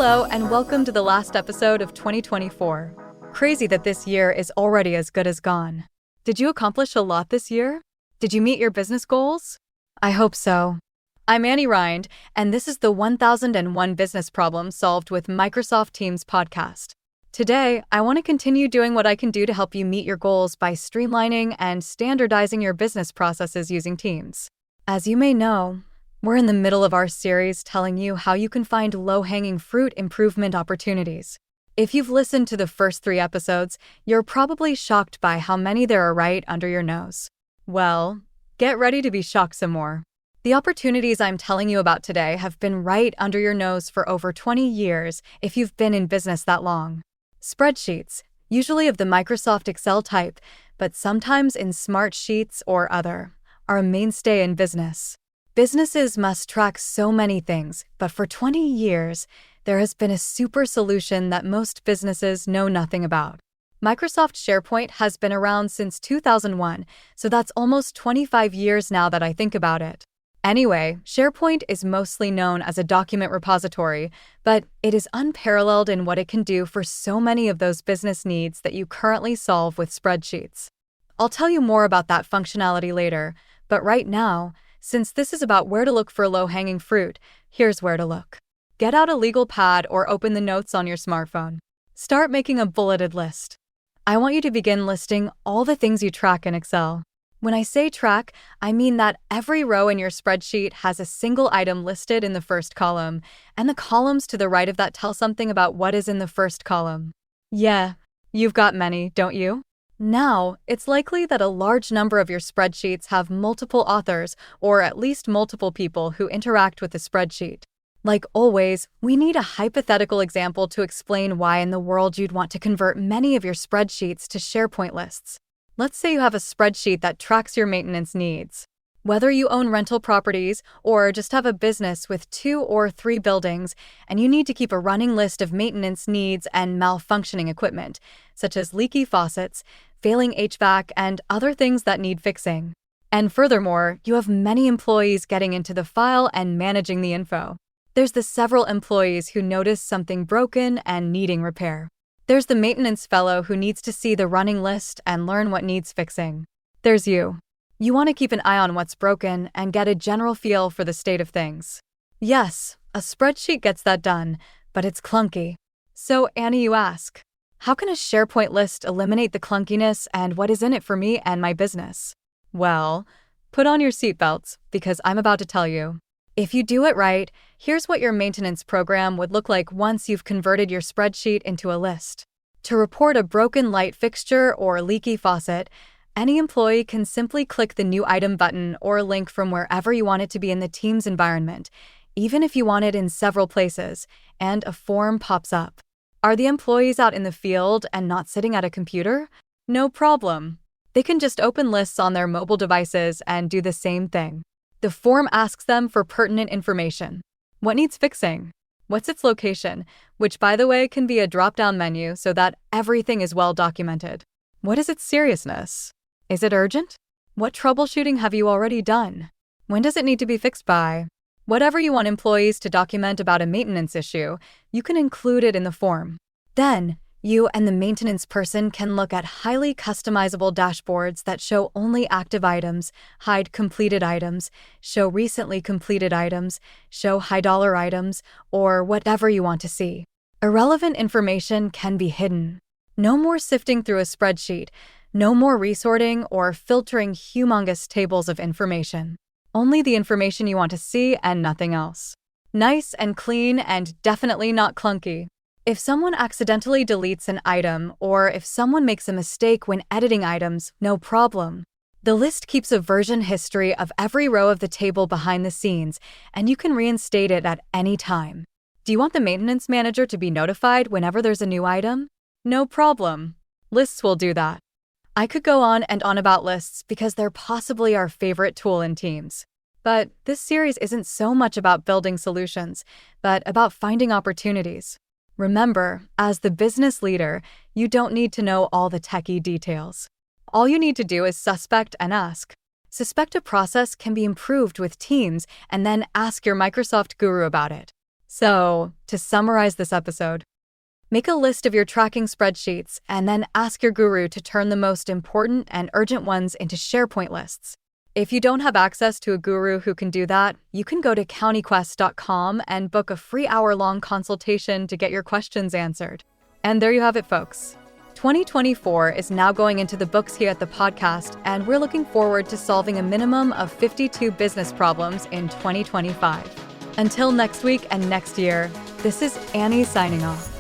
Hello, and welcome to the last episode of 2024. Crazy that this year is already as good as gone. Did you accomplish a lot this year? Did you meet your business goals? I hope so. I'm Annie Rind, and this is the 1001 Business Problem Solved with Microsoft Teams podcast. Today, I want to continue doing what I can do to help you meet your goals by streamlining and standardizing your business processes using Teams. As you may know, we're in the middle of our series telling you how you can find low-hanging fruit improvement opportunities. If you've listened to the first 3 episodes, you're probably shocked by how many there are right under your nose. Well, get ready to be shocked some more. The opportunities I'm telling you about today have been right under your nose for over 20 years if you've been in business that long. Spreadsheets, usually of the Microsoft Excel type, but sometimes in Smart Sheets or other, are a mainstay in business. Businesses must track so many things, but for 20 years, there has been a super solution that most businesses know nothing about. Microsoft SharePoint has been around since 2001, so that's almost 25 years now that I think about it. Anyway, SharePoint is mostly known as a document repository, but it is unparalleled in what it can do for so many of those business needs that you currently solve with spreadsheets. I'll tell you more about that functionality later, but right now, since this is about where to look for low-hanging fruit, here's where to look. Get out a legal pad or open the notes on your smartphone. Start making a bulleted list. I want you to begin listing all the things you track in Excel. When I say track, I mean that every row in your spreadsheet has a single item listed in the first column, and the columns to the right of that tell something about what is in the first column. Yeah, you've got many, don't you? Now, it's likely that a large number of your spreadsheets have multiple authors, or at least multiple people who interact with the spreadsheet. Like always, we need a hypothetical example to explain why in the world you'd want to convert many of your spreadsheets to SharePoint lists. Let's say you have a spreadsheet that tracks your maintenance needs. Whether you own rental properties or just have a business with 2 or 3 buildings, and you need to keep a running list of maintenance needs and malfunctioning equipment, such as leaky faucets, failing HVAC, and other things that need fixing. And furthermore, you have many employees getting into the file and managing the info. There's the several employees who notice something broken and needing repair. There's the maintenance fellow who needs to see the running list and learn what needs fixing. There's you. You want to keep an eye on what's broken and get a general feel for the state of things. Yes, a spreadsheet gets that done, but it's clunky. So, Annie, you ask, how can a SharePoint list eliminate the clunkiness and what is in it for me and my business? Well, put on your seatbelts because I'm about to tell you. If you do it right, here's what your maintenance program would look like once you've converted your spreadsheet into a list. To report a broken light fixture or leaky faucet, any employee can simply click the New Item button or link from wherever you want it to be in the Teams environment, even if you want it in several places, and a form pops up. Are the employees out in the field and not sitting at a computer? No problem. They can just open lists on their mobile devices and do the same thing. The form asks them for pertinent information. What needs fixing? What's its location? Which, by the way, can be a drop-down menu so that everything is well documented. What is its seriousness? Is it urgent? What troubleshooting have you already done? When does it need to be fixed by? Whatever you want employees to document about a maintenance issue, you can include it in the form. Then, you and the maintenance person can look at highly customizable dashboards that show only active items, hide completed items, show recently completed items, show high-dollar items, or whatever you want to see. Irrelevant information can be hidden. No more sifting through a spreadsheet. No more resorting or filtering humongous tables of information. Only the information you want to see and nothing else. Nice and clean and definitely not clunky. If someone accidentally deletes an item or if someone makes a mistake when editing items, no problem. The list keeps a version history of every row of the table behind the scenes, and you can reinstate it at any time. Do you want the maintenance manager to be notified whenever there's a new item? No problem. Lists will do that. I could go on and on about lists because they're possibly our favorite tool in Teams. But this series isn't so much about building solutions, but about finding opportunities. Remember, as the business leader, you don't need to know all the techie details. All you need to do is suspect and ask. Suspect a process can be improved with Teams and then ask your Microsoft guru about it. So, to summarize this episode, make a list of your tracking spreadsheets and then ask your guru to turn the most important and urgent ones into SharePoint lists. If you don't have access to a guru who can do that, you can go to countyquest.com and book a free hour-long consultation to get your questions answered. And there you have it, folks. 2024 is now going into the books here at the podcast, and we're looking forward to solving a minimum of 52 business problems in 2025. Until next week and next year, this is Annie signing off.